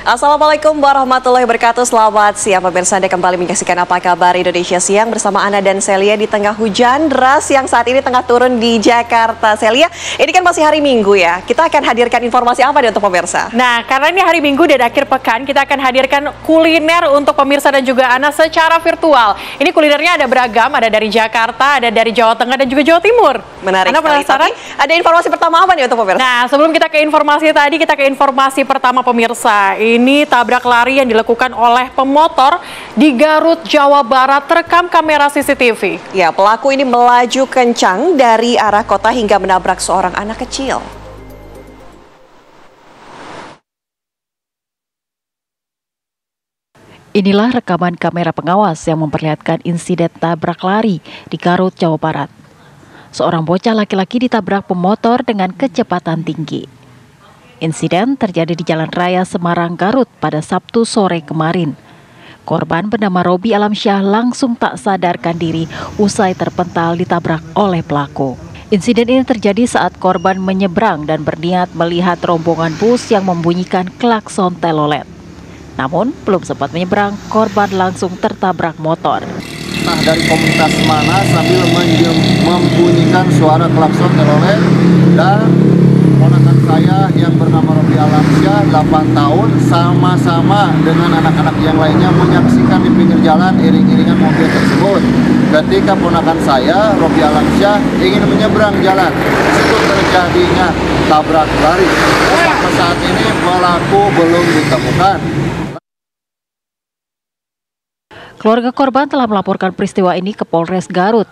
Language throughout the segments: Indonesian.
Assalamualaikum warahmatullahi wabarakatuh. Selamat siang pemirsa, Anda kembali menyaksikan Apa Kabar Indonesia Siang bersama Ana dan Celia di tengah hujan deras yang saat ini tengah turun di Jakarta. Celia, ini kan masih hari Minggu ya. Kita akan hadirkan informasi apa nih untuk pemirsa? Nah, karena ini hari Minggu dan akhir pekan, kita akan hadirkan kuliner untuk pemirsa dan juga Ana secara virtual. Ini kulinernya ada beragam, ada dari Jakarta, ada dari Jawa Tengah dan juga Jawa Timur. Menarik Anda sekali. penasaran? Tapi ada informasi pertama apa nih untuk pemirsa? Nah, sebelum kita ke informasi tadi, kita ke informasi pertama pemirsa. Ini tabrak lari yang dilakukan oleh pemotor di Garut, Jawa Barat, terekam kamera CCTV. Ya, pelaku ini melaju kencang dari arah kota hingga menabrak seorang anak kecil. Inilah rekaman kamera pengawas yang memperlihatkan insiden tabrak lari di Garut, Jawa Barat. Seorang bocah laki-laki ditabrak pemotor dengan kecepatan tinggi. Insiden terjadi di Jalan Raya Semarang, Garut pada Sabtu sore kemarin. Korban bernama Robi Alamsyah langsung tak sadarkan diri usai terpental ditabrak oleh pelaku. Insiden ini terjadi saat korban menyeberang dan berniat melihat rombongan bus yang membunyikan klakson telolet. Namun, belum sempat menyeberang, korban langsung tertabrak motor. Nah, dari komunitas mana sambil membunyikan suara klakson telolet, dan ponakan saya yang bernama Robi Alamsyah 8 tahun sama-sama dengan anak-anak yang lainnya menyaksikan di pinggir jalan iring-iringan mobil tersebut. Ketika ponakan saya, Robi Alamsyah, ingin menyeberang jalan, disitu terjadinya tabrak lari. Sampai saat ini pelaku belum ditemukan. Keluarga korban telah melaporkan peristiwa ini ke Polres Garut.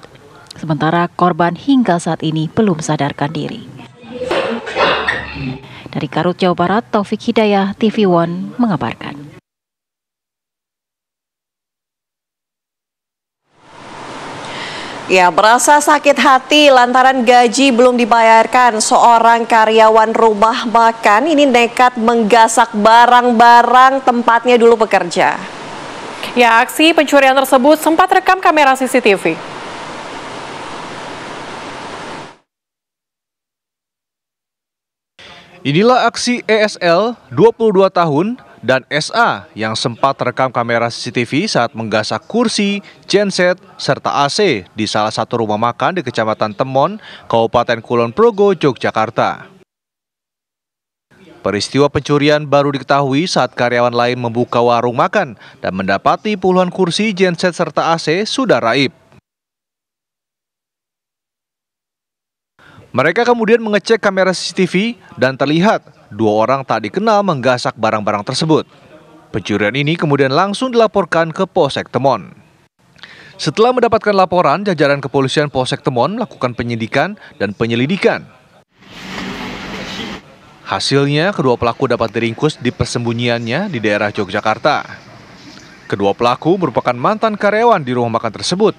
Sementara korban hingga saat ini belum sadarkan diri. Dari Garut, Jawa Barat, Taufik Hidayah, TV One mengabarkan. Ya, merasa sakit hati lantaran gaji belum dibayarkan, seorang karyawan rumah makan ini nekat menggasak barang-barang tempatnya dulu bekerja. Ya, aksi pencurian tersebut sempat rekam kamera CCTV. Inilah aksi ESL, 22 tahun, dan SA yang sempat terekam kamera CCTV saat menggasak kursi, genset, serta AC di salah satu rumah makan di Kecamatan Temon, Kabupaten Kulon Progo, Yogyakarta. Peristiwa pencurian baru diketahui saat karyawan lain membuka warung makan dan mendapati puluhan kursi, genset, serta AC sudah raib. Mereka kemudian mengecek kamera CCTV dan terlihat dua orang tak dikenal menggasak barang-barang tersebut. Pencurian ini kemudian langsung dilaporkan ke Polsek Temon. Setelah mendapatkan laporan, jajaran kepolisian Polsek Temon melakukan penyidikan dan penyelidikan. Hasilnya, kedua pelaku dapat diringkus di persembunyiannya di daerah Yogyakarta. Kedua pelaku merupakan mantan karyawan di rumah makan tersebut.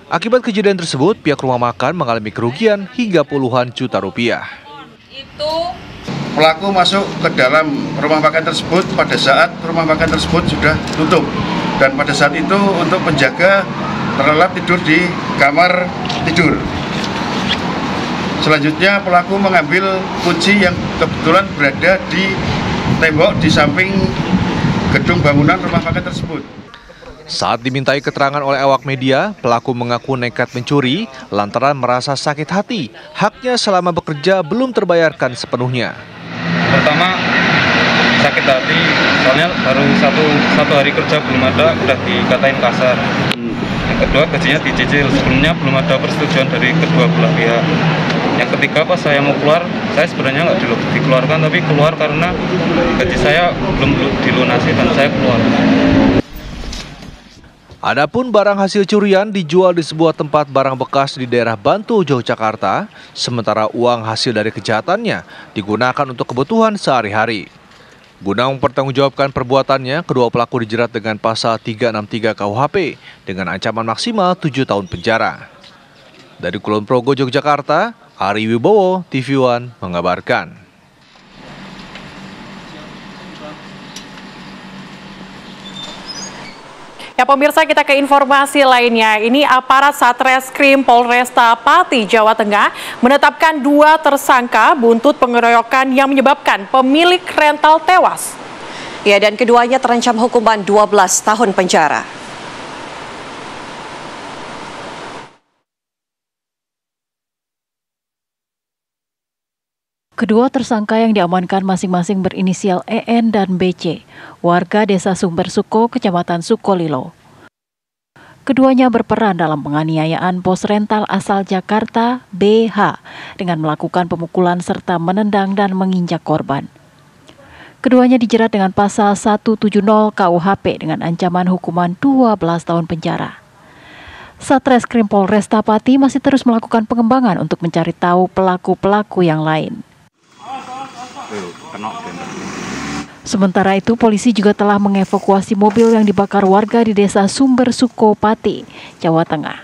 Akibat kejadian tersebut, pihak rumah makan mengalami kerugian hingga puluhan juta rupiah. Pelaku masuk ke dalam rumah makan tersebut pada saat rumah makan tersebut sudah tutup. Dan pada saat itu untuk penjaga terlelap tidur di kamar tidur. Selanjutnya pelaku mengambil kunci yang kebetulan berada di tembok di samping gedung bangunan rumah makan tersebut. Saat dimintai keterangan oleh awak media, pelaku mengaku nekat mencuri lantaran merasa sakit hati. Haknya selama bekerja belum terbayarkan sepenuhnya. Pertama, sakit hati, soalnya baru satu hari kerja belum ada, udah dikatain kasar. Yang kedua, gajinya dicicil, sebelumnya belum ada persetujuan dari kedua belah pihak. Yang ketiga, pas saya mau keluar, saya sebenarnya nggak dikeluarkan, tapi keluar karena gaji saya belum dilunasi dan saya keluar. Adapun barang hasil curian dijual di sebuah tempat barang bekas di daerah Bantul, Yogyakarta, sementara uang hasil dari kejahatannya digunakan untuk kebutuhan sehari-hari. Guna mempertanggungjawabkan perbuatannya, kedua pelaku dijerat dengan pasal 363 KUHP dengan ancaman maksimal 7 tahun penjara. Dari Kulon Progo, Yogyakarta, Ari Wibowo, TV One mengabarkan. Ya pemirsa, kita ke informasi lainnya. Ini aparat Satreskrim Polresta Pati, Jawa Tengah menetapkan 2 tersangka buntut pengeroyokan yang menyebabkan pemilik rental tewas. Ya, dan keduanya terancam hukuman 12 tahun penjara. Kedua tersangka yang diamankan masing-masing berinisial EN dan BC, warga Desa Sumber Suko, Kecamatan Sukolilo. Keduanya berperan dalam penganiayaan bos rental asal Jakarta, BH, dengan melakukan pemukulan serta menendang dan menginjak korban. Keduanya dijerat dengan pasal 170 KUHP dengan ancaman hukuman 12 tahun penjara. Satreskrim Polresta Pati masih terus melakukan pengembangan untuk mencari tahu pelaku-pelaku yang lain. Sementara itu, polisi juga telah mengevakuasi mobil yang dibakar warga di Desa Sumber Suko, Pati, Jawa Tengah.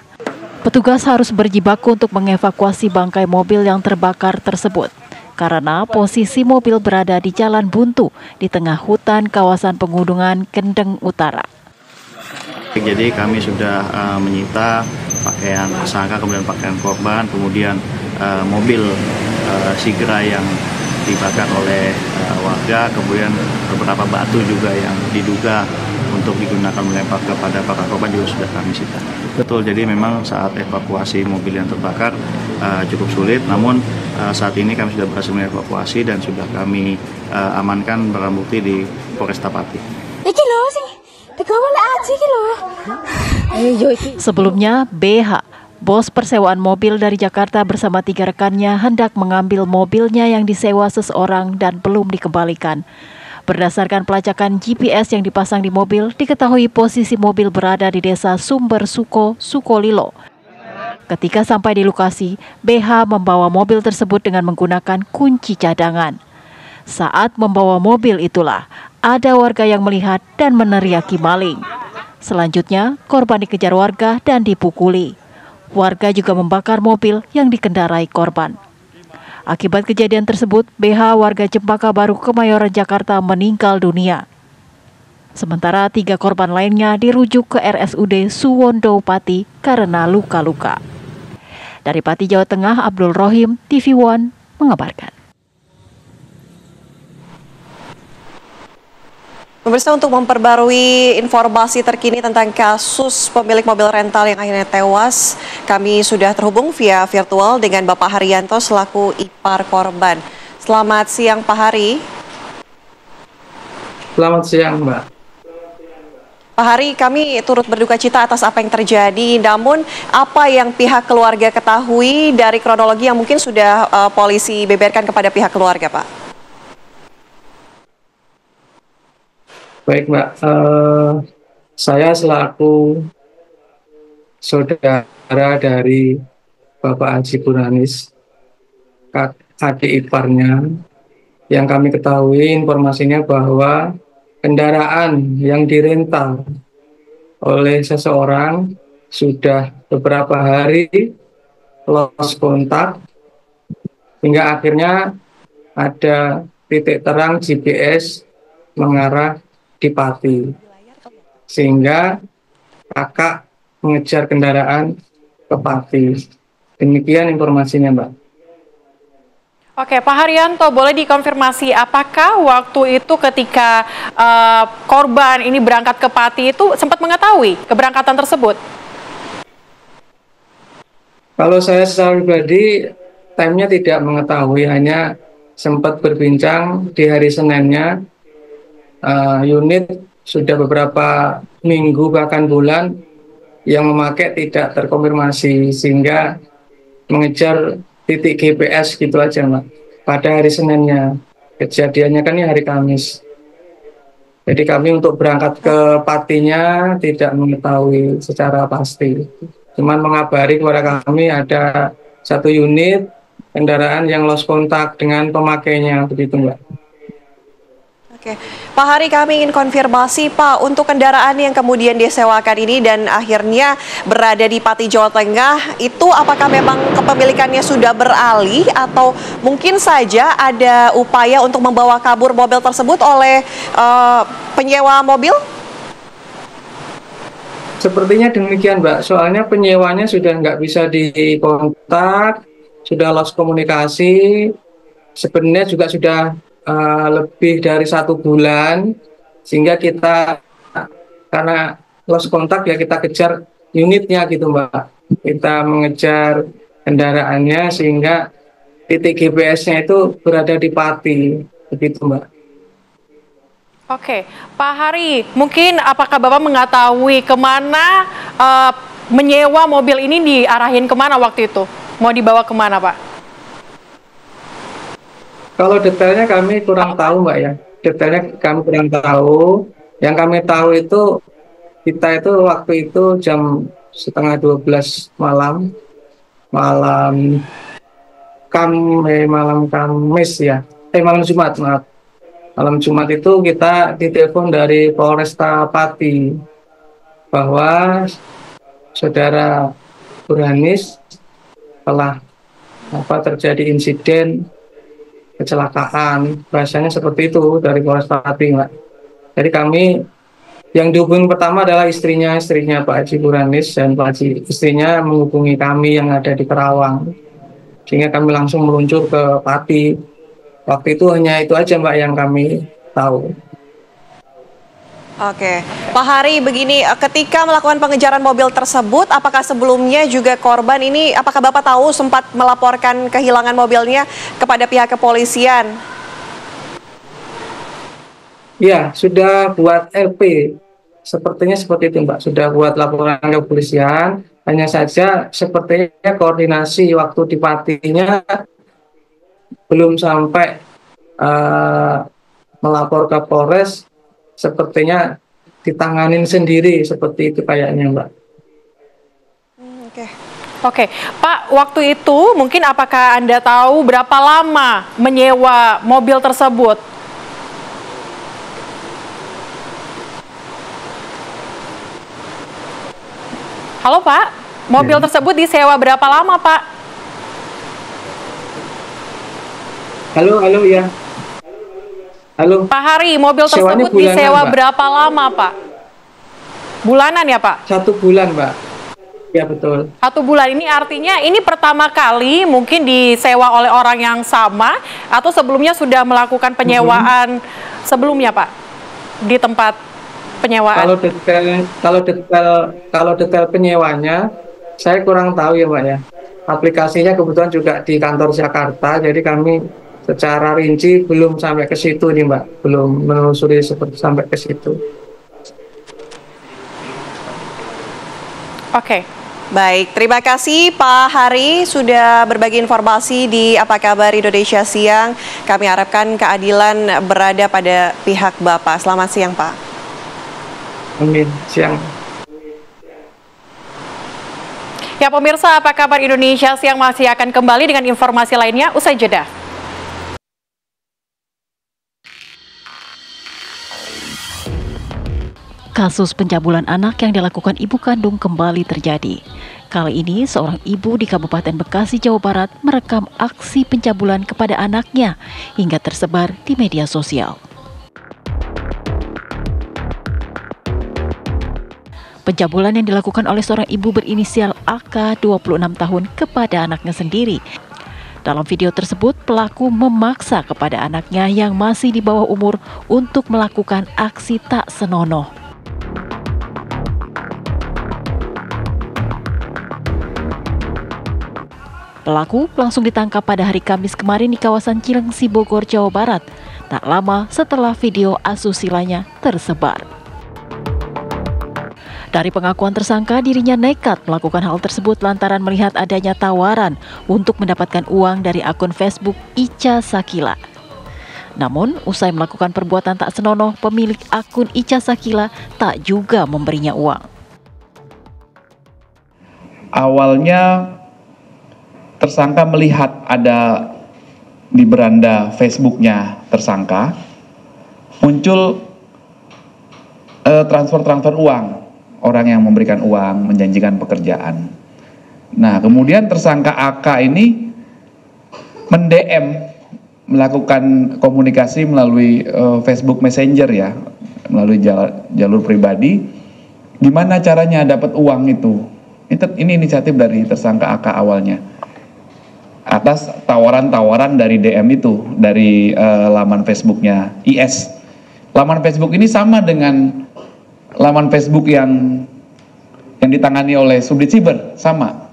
Petugas harus berjibaku untuk mengevakuasi bangkai mobil yang terbakar tersebut, karena posisi mobil berada di jalan buntu di tengah hutan kawasan Pegunungan Kendeng Utara. Jadi kami sudah menyita pakaian tersangka, kemudian pakaian korban, kemudian mobil Sigra yang dibakar oleh warga, kemudian beberapa batu juga yang diduga untuk digunakan melempar kepada para korban juga sudah kami sita. Betul, jadi memang saat evakuasi mobil yang terbakar cukup sulit, namun saat ini kami sudah berhasil mengevakuasi dan sudah kami amankan barang bukti di Polresta Pati. Sebelumnya, BH, bos persewaan mobil dari Jakarta bersama 3 rekannya hendak mengambil mobilnya yang disewa seseorang dan belum dikembalikan. Berdasarkan pelacakan GPS yang dipasang di mobil, diketahui posisi mobil berada di Desa Sumber Suko, Sukolilo. Ketika sampai di lokasi, BH membawa mobil tersebut dengan menggunakan kunci cadangan. Saat membawa mobil itulah, ada warga yang melihat dan meneriaki maling. Selanjutnya, korban dikejar warga dan dipukuli. Warga juga membakar mobil yang dikendarai korban. Akibat kejadian tersebut, BH warga Cempaka Baru, Kemayoran, Jakarta meninggal dunia. Sementara 3 korban lainnya dirujuk ke RSUD Suwondo Pati karena luka-luka. Dari Pati, Jawa Tengah, Abdul Rohim, TV One mengabarkan. Pemirsa, untuk memperbarui informasi terkini tentang kasus pemilik mobil rental yang akhirnya tewas, kami sudah terhubung via virtual dengan Bapak Haryanto selaku ipar korban. Selamat siang, Pak Hari. Selamat siang, Mbak. Pak Hari, kami turut berduka cita atas apa yang terjadi, namun apa yang pihak keluarga ketahui dari kronologi yang mungkin sudah polisi beberkan kepada pihak keluarga, Pak? Baik, Mbak. Saya selaku saudara dari Bapak Haji Burhanis, adik iparnya, yang kami ketahui informasinya bahwa kendaraan yang dirental oleh seseorang sudah beberapa hari lost kontak, hingga akhirnya ada titik terang GPS mengarah di Pati, sehingga kakak mengejar kendaraan ke Pati. Demikian informasinya, Mbak. Oke, Pak Haryanto, boleh dikonfirmasi apakah waktu itu ketika korban ini berangkat ke Pati itu sempat mengetahui keberangkatan tersebut? Kalau saya secara pribadi, timenya tidak mengetahui, hanya sempat berbincang di hari Seninnya. Unit sudah beberapa minggu bahkan bulan yang memakai tidak terkonfirmasi, sehingga mengejar titik GPS gitu aja, Mbak. Pada hari Seninnya, kejadiannya kan ini hari Kamis. Jadi kami untuk berangkat ke Patinya tidak mengetahui secara pasti. Cuman mengabari kepada kami ada 1 unit kendaraan yang lost kontak dengan pemakainya, begitu, Mbak. Oke, Pak Hari, kami ingin konfirmasi, Pak, untuk kendaraan yang kemudian disewakan ini dan akhirnya berada di Pati, Jawa Tengah, itu apakah memang kepemilikannya sudah beralih atau mungkin saja ada upaya untuk membawa kabur mobil tersebut oleh penyewa mobil? Sepertinya demikian, Mbak. Soalnya penyewanya sudah nggak bisa dikontak, sudah lost komunikasi. Sebenarnya juga sudah lebih dari 1 bulan sehingga kita karena lost kontak ya kita kejar unitnya gitu Mbak. Kita mengejar kendaraannya sehingga titik GPS-nya itu berada di Pati, begitu Mbak. Oke, Pak Hari, mungkin apakah Bapak mengetahui kemana menyewa mobil ini diarahin kemana waktu itu? Mau dibawa kemana Pak? Kalau detailnya kami kurang tahu Mbak ya, detailnya kami kurang tahu. Yang kami tahu itu kita itu waktu itu jam 11:30 malam, malam Kamis ya, malam Jumat maaf. Malam Jumat itu kita ditelepon dari Polresta Pati bahwa saudara Burhanis telah terjadi insiden kecelakaan, bahasanya seperti itu dari Polresta Pati, Mbak. Jadi kami yang dihubungi pertama adalah istrinya Pak Haji Burhanis, dan Pak Haji istrinya menghubungi kami yang ada di Kerawang, sehingga kami langsung meluncur ke Pati. Waktu itu hanya itu aja Mbak yang kami tahu. Oke, Pak Hari, begini, ketika melakukan pengejaran mobil tersebut, apakah sebelumnya juga korban ini, apakah Bapak tahu sempat melaporkan kehilangan mobilnya kepada pihak kepolisian? Ya, sudah buat LP. Sepertinya seperti itu Mbak, sudah buat laporan ke kepolisian. Hanya saja sepertinya koordinasi waktu di Patinya belum sampai melapor ke Polres, sepertinya ditanganin sendiri seperti itu kayaknya Mbak. Oke, Pak, waktu itu mungkin apakah Anda tahu berapa lama menyewa mobil tersebut? Halo Pak, mobil tersebut disewa berapa lama Pak? Halo ya. Halo. Pak Hari, mobil tersebut disewa berapa lama Pak? Bulanan ya Pak? 1 bulan Mbak. Ya betul. 1 bulan, ini artinya ini pertama kali mungkin disewa oleh orang yang sama atau sebelumnya sudah melakukan penyewaan sebelumnya Pak di tempat penyewaan? Kalau detail penyewanya saya kurang tahu ya Mbak ya. Aplikasinya kebetulan juga di kantor Jakarta, jadi kami secara rinci belum sampai ke situ nih Mbak, belum menelusuri seperti sampai ke situ. Oke. Baik, terima kasih Pak Hari sudah berbagi informasi di Apa Kabar Indonesia Siang. Kami harapkan keadilan berada pada pihak Bapak. Selamat siang Pak. Amin, siang. Ya pemirsa, Apa Kabar Indonesia Siang masih akan kembali dengan informasi lainnya usai jeda. Kasus pencabulan anak yang dilakukan ibu kandung kembali terjadi. Kali ini, seorang ibu di Kabupaten Bekasi, Jawa Barat merekam aksi pencabulan kepada anaknya hingga tersebar di media sosial. Pencabulan yang dilakukan oleh seorang ibu berinisial AK 26 tahun kepada anaknya sendiri. Dalam video tersebut, pelaku memaksa kepada anaknya yang masih di bawah umur untuk melakukan aksi tak senonoh. Pelaku langsung ditangkap pada hari Kamis kemarin di kawasan Cilengsi, Bogor, Jawa Barat, tak lama setelah video asusila-nya tersebar. Dari pengakuan tersangka, dirinya nekat melakukan hal tersebut lantaran melihat adanya tawaran untuk mendapatkan uang dari akun Facebook Ica Sakila. Namun, usai melakukan perbuatan tak senonoh, pemilik akun Ica Sakila tak juga memberinya uang. Awalnya tersangka melihat ada di beranda Facebooknya tersangka muncul transfer uang, orang yang memberikan uang, menjanjikan pekerjaan. Nah, kemudian tersangka AK ini melakukan komunikasi melalui Facebook Messenger ya, melalui jalur pribadi. Gimana caranya dapat uang itu? Ini inisiatif dari tersangka AK awalnya. Atas tawaran-tawaran dari DM itu, dari laman Facebooknya IS, laman Facebook ini sama dengan laman Facebook yang ditangani oleh Subdit Siber, sama.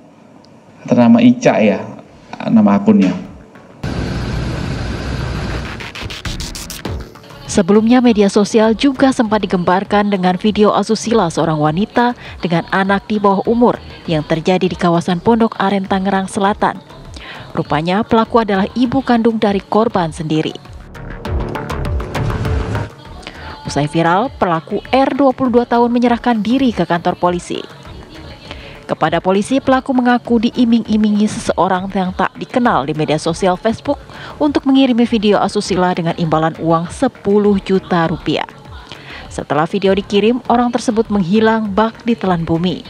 Ternama Ica ya, nama akunnya. Sebelumnya media sosial juga sempat digembarkan dengan video asusila seorang wanita dengan anak di bawah umur yang terjadi di kawasan Pondok Aren, Tangerang Selatan. Rupanya pelaku adalah ibu kandung dari korban sendiri. Usai viral, pelaku R 22 tahun menyerahkan diri ke kantor polisi. Kepada polisi, pelaku mengaku diiming-imingi seseorang yang tak dikenal di media sosial Facebook untuk mengirimi video asusila dengan imbalan uang 10 juta rupiah. Setelah video dikirim, orang tersebut menghilang bak ditelan bumi.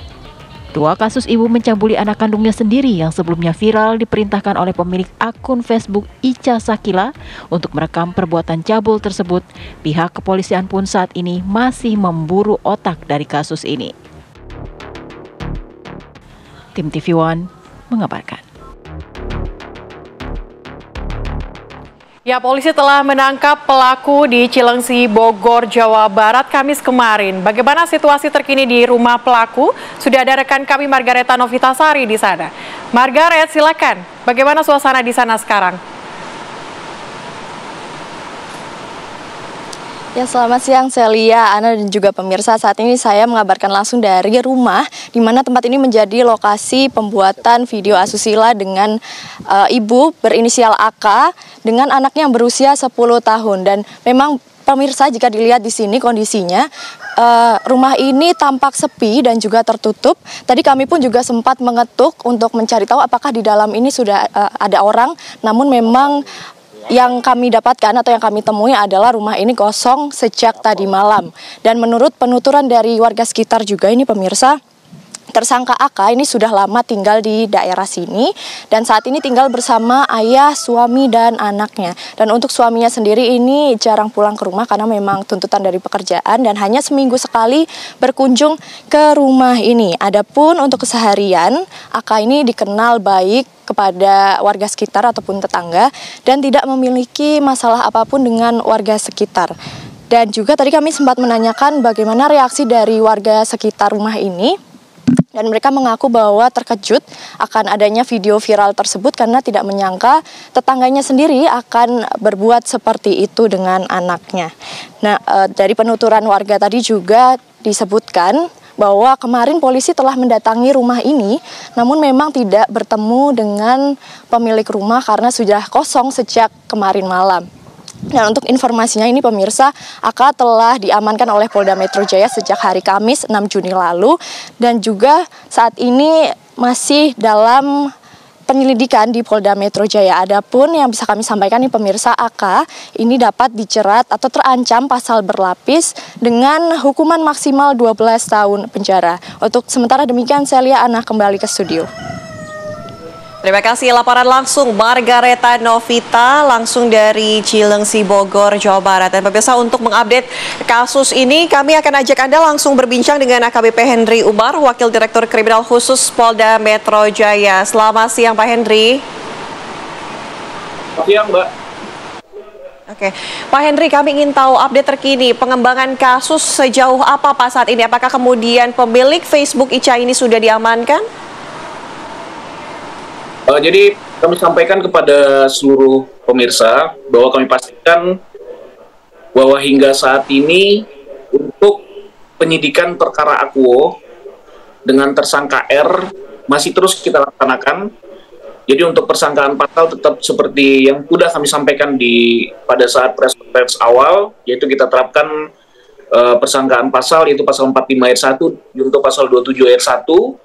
2 kasus ibu mencabuli anak kandungnya sendiri yang sebelumnya viral diperintahkan oleh pemilik akun Facebook Ica Sakila untuk merekam perbuatan cabul tersebut. Pihak kepolisian pun saat ini masih memburu otak dari kasus ini. Tim TV One mengabarkan. Ya, polisi telah menangkap pelaku di Cilengsi, Bogor, Jawa Barat Kamis kemarin. Bagaimana situasi terkini di rumah pelaku? Sudah ada rekan kami Margareta Novitasari di sana. Margaret, silakan. Bagaimana suasana di sana sekarang? Ya, selamat siang Celia, Ana dan juga pemirsa. Saat ini saya mengabarkan langsung dari rumah di mana tempat ini menjadi lokasi pembuatan video asusila dengan ibu berinisial AK dengan anaknya yang berusia 10 tahun. Dan memang pemirsa, jika dilihat di sini kondisinya rumah ini tampak sepi dan juga tertutup. Tadi kami pun juga sempat mengetuk untuk mencari tahu apakah di dalam ini sudah ada orang, namun memang yang kami dapatkan atau yang kami temui adalah rumah ini kosong sejak tadi malam. Dan menurut penuturan dari warga sekitar juga ini pemirsa, tersangka AK ini sudah lama tinggal di daerah sini dan saat ini tinggal bersama ayah, suami, dan anaknya. Dan untuk suaminya sendiri ini jarang pulang ke rumah karena memang tuntutan dari pekerjaan dan hanya seminggu sekali berkunjung ke rumah ini. Adapun untuk keseharian, AK ini dikenal baik kepada warga sekitar ataupun tetangga dan tidak memiliki masalah apapun dengan warga sekitar. Dan juga tadi kami sempat menanyakan bagaimana reaksi dari warga sekitar rumah ini. Dan mereka mengaku bahwa terkejut akan adanya video viral tersebut karena tidak menyangka tetangganya sendiri akan berbuat seperti itu dengan anaknya. Nah, dari penuturan warga tadi juga disebutkan bahwa kemarin polisi telah mendatangi rumah ini, namun memang tidak bertemu dengan pemilik rumah karena sudah kosong sejak kemarin malam. Dan untuk informasinya ini pemirsa, AK telah diamankan oleh Polda Metro Jaya sejak hari Kamis 6 Juni lalu dan juga saat ini masih dalam penyelidikan di Polda Metro Jaya. Adapun yang bisa kami sampaikan nih pemirsa, AK ini dapat dijerat atau terancam pasal berlapis dengan hukuman maksimal 12 tahun penjara. Untuk sementara demikian, Celia, Ana kembali ke studio. Terima kasih laporan langsung Margareta Novita langsung dari Cilengsi, Bogor, Jawa Barat. Dan pemirsa, untuk mengupdate kasus ini kami akan ajak Anda langsung berbincang dengan AKBP Henry Umar, Wakil Direktur Kriminal Khusus Polda Metro Jaya. Selamat siang Pak Henry. Selamat siang Mbak. Oke, Pak Henry, kami ingin tahu update terkini pengembangan kasus sejauh apa Pak saat ini? Apakah kemudian pemilik Facebook Ica ini sudah diamankan? Jadi kami sampaikan kepada seluruh pemirsa bahwa kami pastikan bahwa hingga saat ini untuk penyidikan perkara Akuo dengan tersangka R masih terus kita laksanakan. Jadi untuk persangkaan pasal tetap seperti yang sudah kami sampaikan pada saat press conference awal, yaitu kita terapkan persangkaan pasal yaitu pasal 45 ayat 1 untuk pasal 27 ayat 1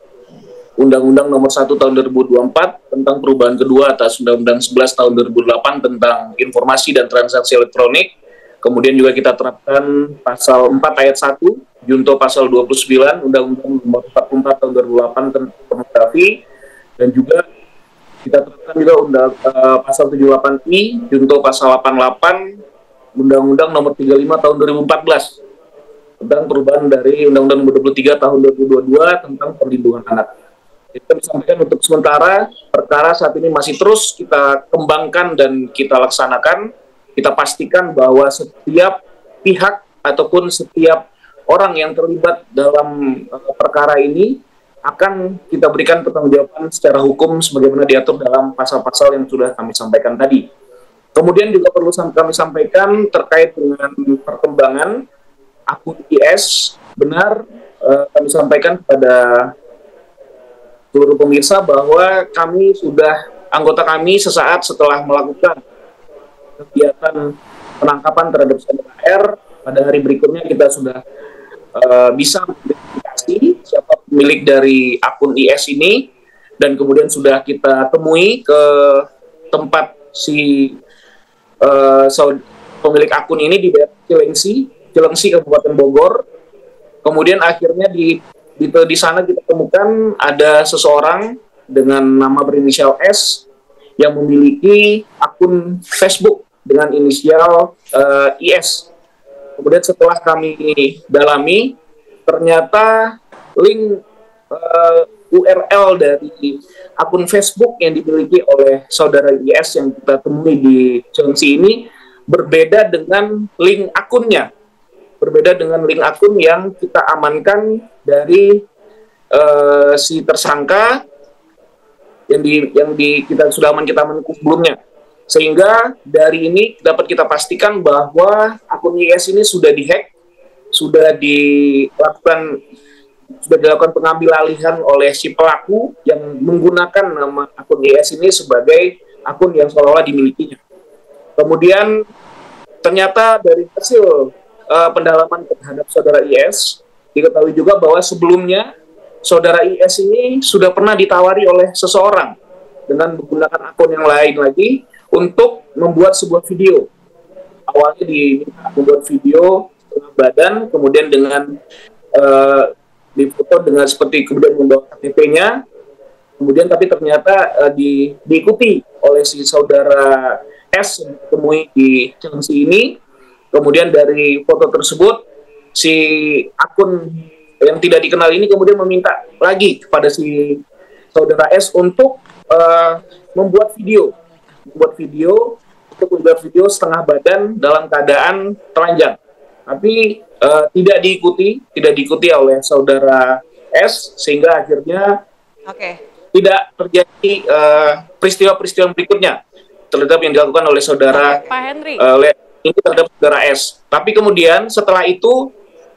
Undang-Undang Nomor 1 Tahun 2024 tentang perubahan kedua atas Undang-Undang 11 Tahun 2008 tentang informasi dan transaksi elektronik. Kemudian juga kita terapkan pasal 4 ayat 1 junto pasal 29 Undang-Undang Nomor 44 Tahun 2008 tentang pornografi, dan juga kita terapkan juga pasal 78I junto pasal 88 Undang-Undang Nomor 35 Tahun 2014 tentang perubahan dari Undang-Undang Nomor 23 Tahun 2022 tentang perlindungan anak. Kita sampaikan untuk sementara perkara saat ini masih terus kita kembangkan dan kita laksanakan. Kita pastikan bahwa setiap pihak ataupun setiap orang yang terlibat dalam perkara ini akan kita berikan pertanggungjawaban secara hukum sebagaimana diatur dalam pasal-pasal yang sudah kami sampaikan tadi. Kemudian juga perlu kami sampaikan terkait dengan perkembangan akun IS, benar kami sampaikan kepada seluruh pemirsa bahwa anggota kami sesaat setelah melakukan kegiatan penangkapan terhadap saudara R, pada hari berikutnya kita sudah bisa mengidentifikasi siapa pemilik dari akun IS ini, dan kemudian sudah kita temui ke tempat si pemilik akun ini di daerah Cilengsi, Kabupaten Bogor. Kemudian akhirnya di sana kita temukan ada seseorang dengan nama berinisial S yang memiliki akun Facebook dengan inisial IS. Kemudian setelah kami dalami, ternyata link URL dari akun Facebook yang dimiliki oleh saudara IS yang kita temui di Cilengsi ini berbeda dengan link akunnya. Berbeda dengan link akun yang kita amankan dari si tersangka yang kita sudah kita amankan sebelumnya. Sehingga dari ini dapat kita pastikan bahwa akun IS ini sudah dihack, sudah dilakukan pengambil alihan oleh si pelaku yang menggunakan nama akun IS ini sebagai akun yang seolah-olah dimilikinya. Kemudian ternyata dari hasil pendalaman terhadap saudara IS, diketahui juga bahwa sebelumnya saudara IS ini sudah pernah ditawari oleh seseorang dengan menggunakan akun yang lain lagi untuk membuat sebuah video. Awalnya membuat video badan, kemudian dengan difoto dengan seperti kemudian membawa KTP-nya, kemudian tapi ternyata diikuti oleh si saudara S yang ditemui di Cilengsi ini. Kemudian dari foto tersebut si akun yang tidak dikenal ini kemudian meminta lagi kepada si saudara S untuk membuat video setengah badan dalam keadaan telanjang, tapi tidak diikuti oleh saudara S, sehingga akhirnya tidak terjadi peristiwa-peristiwa berikutnya terhadap yang dilakukan oleh saudara Pak Henry. Ini terhadap saudara S. Tapi kemudian setelah itu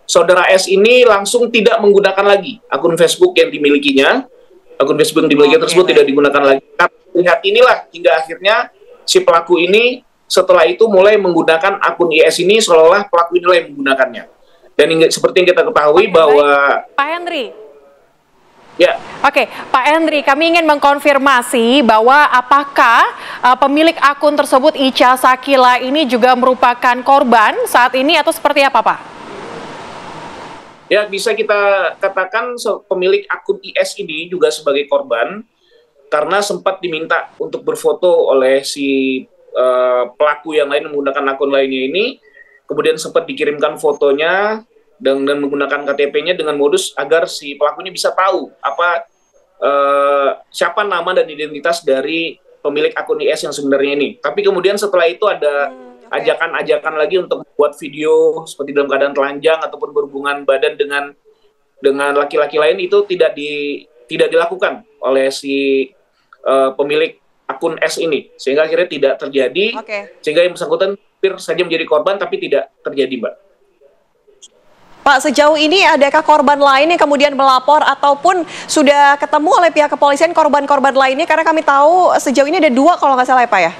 saudara S ini langsung tidak menggunakan lagi akun Facebook yang dimilikinya. Akun Facebook yang dimiliki tersebut tidak digunakan lagi. Lihat inilah hingga akhirnya si pelaku ini setelah itu mulai menggunakan akun IS ini seolah-olah pelaku inilah yang menggunakannya. Dan seperti yang kita ketahui bahwa Pak Henry. Ya. Oke, Pak Henry, kami ingin mengkonfirmasi bahwa apakah pemilik akun tersebut Ica Sakila ini juga merupakan korban saat ini atau seperti apa, Pak? Ya, bisa kita katakan pemilik akun IS ini juga sebagai korban karena sempat diminta untuk berfoto oleh si pelaku yang lain menggunakan akun lainnya ini, kemudian sempat dikirimkan fotonya dan menggunakan KTP-nya dengan modus agar si pelakunya bisa tahu siapa nama dan identitas dari pemilik akun IS yang sebenarnya ini. Tapi kemudian setelah itu ada ajakan-ajakan lagi untuk membuat video seperti dalam keadaan telanjang ataupun berhubungan badan dengan laki-laki lain, itu tidak dilakukan oleh si pemilik akun S ini, sehingga akhirnya tidak terjadi, sehingga yang bersangkutan hampir saja menjadi korban tapi tidak terjadi, Mbak. Pak, sejauh ini adakah korban lain yang kemudian melapor ataupun sudah ketemu oleh pihak kepolisian korban-korban lainnya? Karena kami tahu sejauh ini ada 2 kalau nggak salah ya, Pak ya?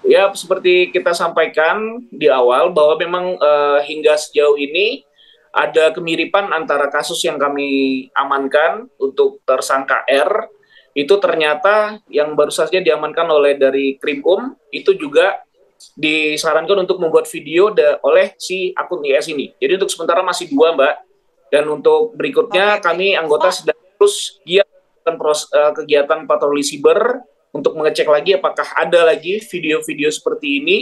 Ya, seperti kita sampaikan di awal bahwa memang hingga sejauh ini ada kemiripan antara kasus yang kami amankan untuk tersangka R, itu ternyata yang baru saja diamankan oleh dari Krimum, itu juga disarankan untuk membuat video oleh si akun IS ini. Jadi untuk sementara masih 2, Mbak. Dan untuk berikutnya kami anggota sedang terus giat kegiatan patroli siber untuk mengecek lagi apakah ada lagi video-video seperti ini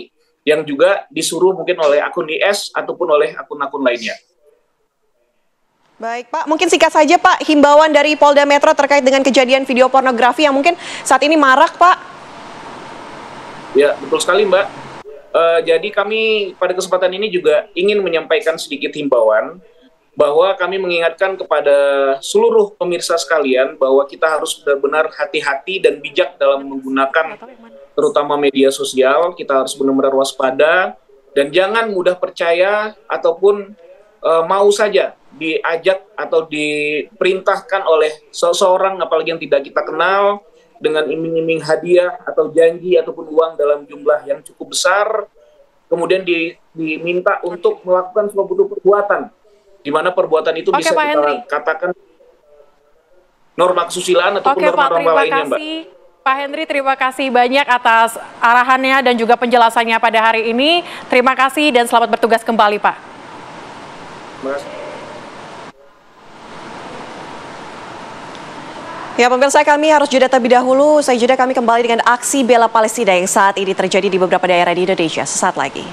yang juga disuruh mungkin oleh akun IS ataupun oleh akun-akun lainnya. Baik, Pak. Mungkin singkat saja, Pak, himbauan dari Polda Metro terkait dengan kejadian video pornografi yang mungkin saat ini marak, Pak. Ya, betul sekali, Mbak. Jadi kami pada kesempatan ini juga ingin menyampaikan sedikit himbauan bahwa kami mengingatkan kepada seluruh pemirsa sekalian bahwa kita harus benar-benar hati-hati dan bijak dalam menggunakan terutama media sosial. Kita harus benar-benar waspada dan jangan mudah percaya ataupun mau saja diajak atau diperintahkan oleh seseorang apalagi yang tidak kita kenal dengan iming-iming hadiah atau janji ataupun uang dalam jumlah yang cukup besar, kemudian diminta untuk melakukan suatu perbuatan, di mana perbuatan itu bisa kita katakan norma kesusilaan ataupun norma-norma lainnya, Mbak. Pak Henry, terima kasih banyak atas arahannya dan juga penjelasannya pada hari ini. Terima kasih dan selamat bertugas kembali, Pak. Terima kasih. Ya pemirsa, kami harus jeda terlebih dahulu. Usai jeda kami kembali dengan aksi bela Palestina yang saat ini terjadi di beberapa daerah di Indonesia. Sesaat lagi.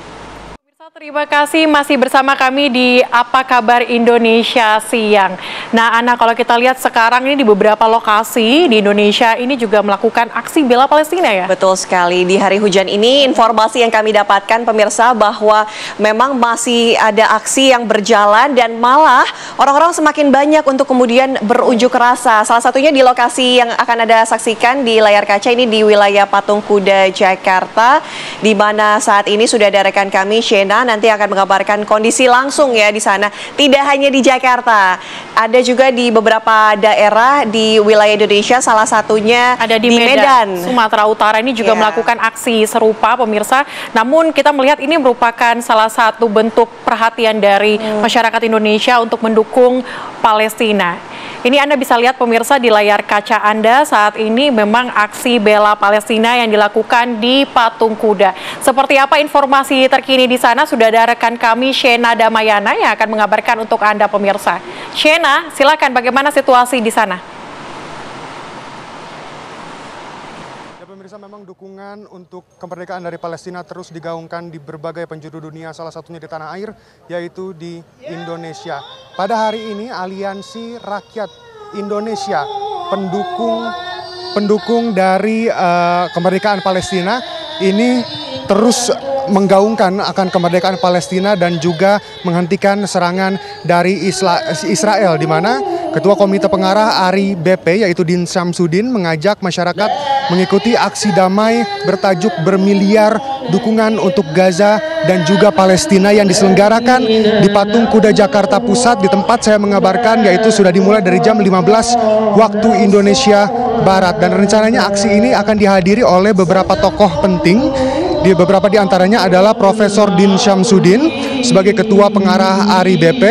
Terima kasih masih bersama kami di Apa Kabar Indonesia Siang. Nah Ana, kalau kita lihat sekarang ini di beberapa lokasi di Indonesia ini juga melakukan aksi bela Palestina ya? Betul sekali. Di hari hujan ini informasi yang kami dapatkan pemirsa bahwa memang masih ada aksi yang berjalan dan malah orang-orang semakin banyak untuk kemudian berunjuk rasa. Salah satunya di lokasi yang akan Anda saksikan di layar kaca ini di wilayah Patung Kuda, Jakarta, di mana saat ini sudah ada rekan kami Shena nanti akan mengabarkan kondisi langsung ya di sana. Tidak hanya di Jakarta, ada juga di beberapa daerah di wilayah Indonesia, salah satunya ada di Medan. Sumatera Utara ini juga melakukan aksi serupa pemirsa. Namun kita melihat ini merupakan salah satu bentuk perhatian dari masyarakat Indonesia untuk mendukung Palestina. Ini Anda bisa lihat pemirsa di layar kaca Anda saat ini memang aksi bela Palestina yang dilakukan di Patung Kuda. Seperti apa informasi terkini di sana? Sudah ada rekan kami Shena Damayana yang akan mengabarkan untuk Anda pemirsa. Shena, silakan bagaimana situasi di sana? Ya pemirsa, memang dukungan untuk kemerdekaan dari Palestina terus digaungkan di berbagai penjuru dunia, salah satunya di tanah air, yaitu di Indonesia. Pada hari ini Aliansi Rakyat Indonesia, pendukung dari kemerdekaan Palestina ini terus menggaungkan akan kemerdekaan Palestina dan juga menghentikan serangan dari Israel, di mana Ketua Komite Pengarah ARI BP yaitu Din Syamsuddin mengajak masyarakat mengikuti aksi damai bertajuk Bermiliar Dukungan untuk Gaza dan juga Palestina yang diselenggarakan di Patung Kuda Jakarta Pusat, di tempat saya mengabarkan, yaitu sudah dimulai dari jam 15 waktu Indonesia Barat, dan rencananya aksi ini akan dihadiri oleh beberapa tokoh penting. Di beberapa di antaranya adalah Profesor Din Syamsuddin sebagai Ketua Pengarah ARI BP,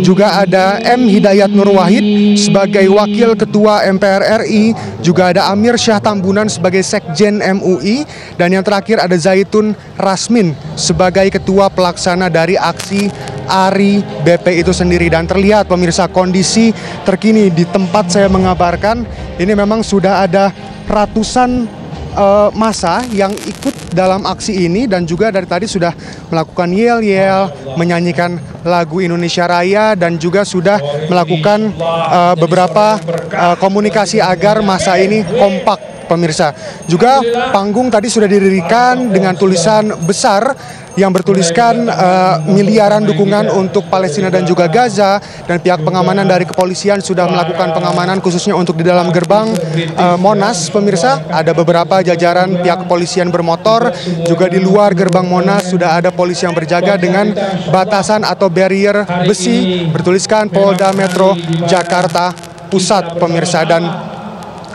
juga ada M. Hidayat Nur Wahid sebagai Wakil Ketua MPR RI, juga ada Amir Syah Tambunan sebagai Sekjen MUI, dan yang terakhir ada Zaitun Rasmin sebagai Ketua Pelaksana dari aksi ARI BP itu sendiri. Dan terlihat pemirsa kondisi terkini di tempat saya mengabarkan, ini memang sudah ada ratusan massa yang ikut dalam aksi ini, dan juga dari tadi sudah melakukan yel-yel, menyanyikan lagu Indonesia Raya, dan juga sudah melakukan beberapa komunikasi agar massa ini kompak pemirsa. Juga panggung tadi sudah didirikan dengan tulisan besar yang bertuliskan miliaran dukungan untuk Palestina dan juga Gaza, dan pihak pengamanan dari kepolisian sudah melakukan pengamanan khususnya untuk di dalam gerbang Monas pemirsa. Ada beberapa jajaran pihak kepolisian bermotor, juga di luar gerbang Monas sudah ada polisi yang berjaga dengan batasan atau barrier besi bertuliskan Polda Metro Jakarta Pusat pemirsa. Dan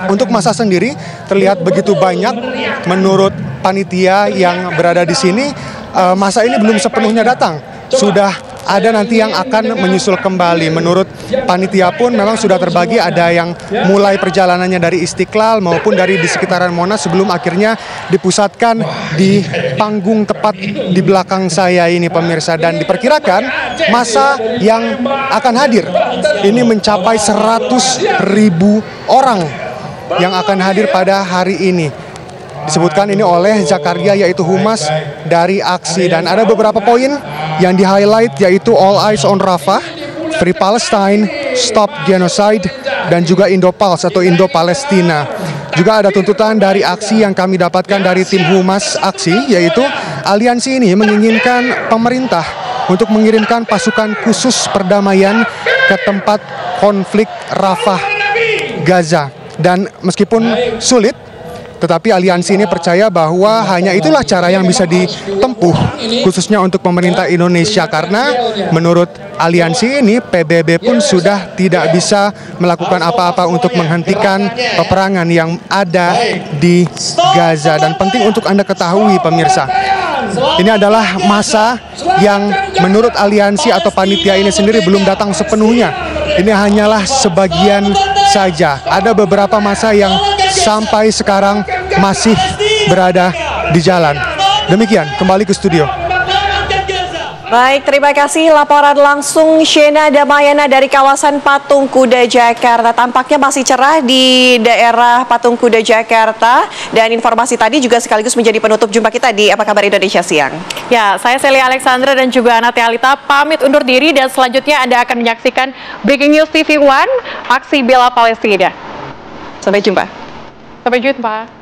untuk massa sendiri terlihat begitu banyak. Menurut panitia yang berada di sini, massa ini belum sepenuhnya datang. Sudah ada nanti yang akan menyusul kembali. Menurut panitia pun memang sudah terbagi, ada yang mulai perjalanannya dari Istiqlal maupun dari di sekitaran Monas sebelum akhirnya dipusatkan di panggung tepat di belakang saya ini pemirsa. Dan diperkirakan massa yang akan hadir ini mencapai 100.000 orang yang akan hadir pada hari ini. Disebutkan ini oleh Zakaria, yaitu humas dari aksi. Dan ada beberapa poin yang di-highlight, yaitu All Eyes on Rafah, Free Palestine, Stop Genocide, dan juga Indo-Pals atau Indo-Palestina. Juga ada tuntutan dari aksi yang kami dapatkan dari tim humas aksi, yaitu aliansi ini menginginkan pemerintah untuk mengirimkan pasukan khusus perdamaian ke tempat konflik Rafah, Gaza. Dan meskipun sulit, tetapi aliansi ini percaya bahwa hanya itulah cara yang bisa ditempuh, khususnya untuk pemerintah Indonesia. Karena menurut aliansi ini, PBB pun sudah tidak bisa melakukan apa-apa untuk menghentikan peperangan yang ada di Gaza. Dan penting untuk Anda ketahui, pemirsa, ini adalah masa yang menurut aliansi atau panitia ini sendiri belum datang sepenuhnya. Ini hanyalah sebagian saja. Ada beberapa masa yang sampai sekarang masih berada di jalan. Demikian, kembali ke studio. Baik, terima kasih laporan langsung Shena Damayana dari kawasan Patung Kuda Jakarta. Tampaknya masih cerah di daerah Patung Kuda Jakarta. Dan informasi tadi juga sekaligus menjadi penutup jumpa kita di Apa Kabar Indonesia Siang. Ya, saya Celia Alexandra dan juga Ana Tealita pamit undur diri, dan selanjutnya Anda akan menyaksikan Breaking News TV One, aksi bela Palestina. Sampai jumpa. Sampai jumpa.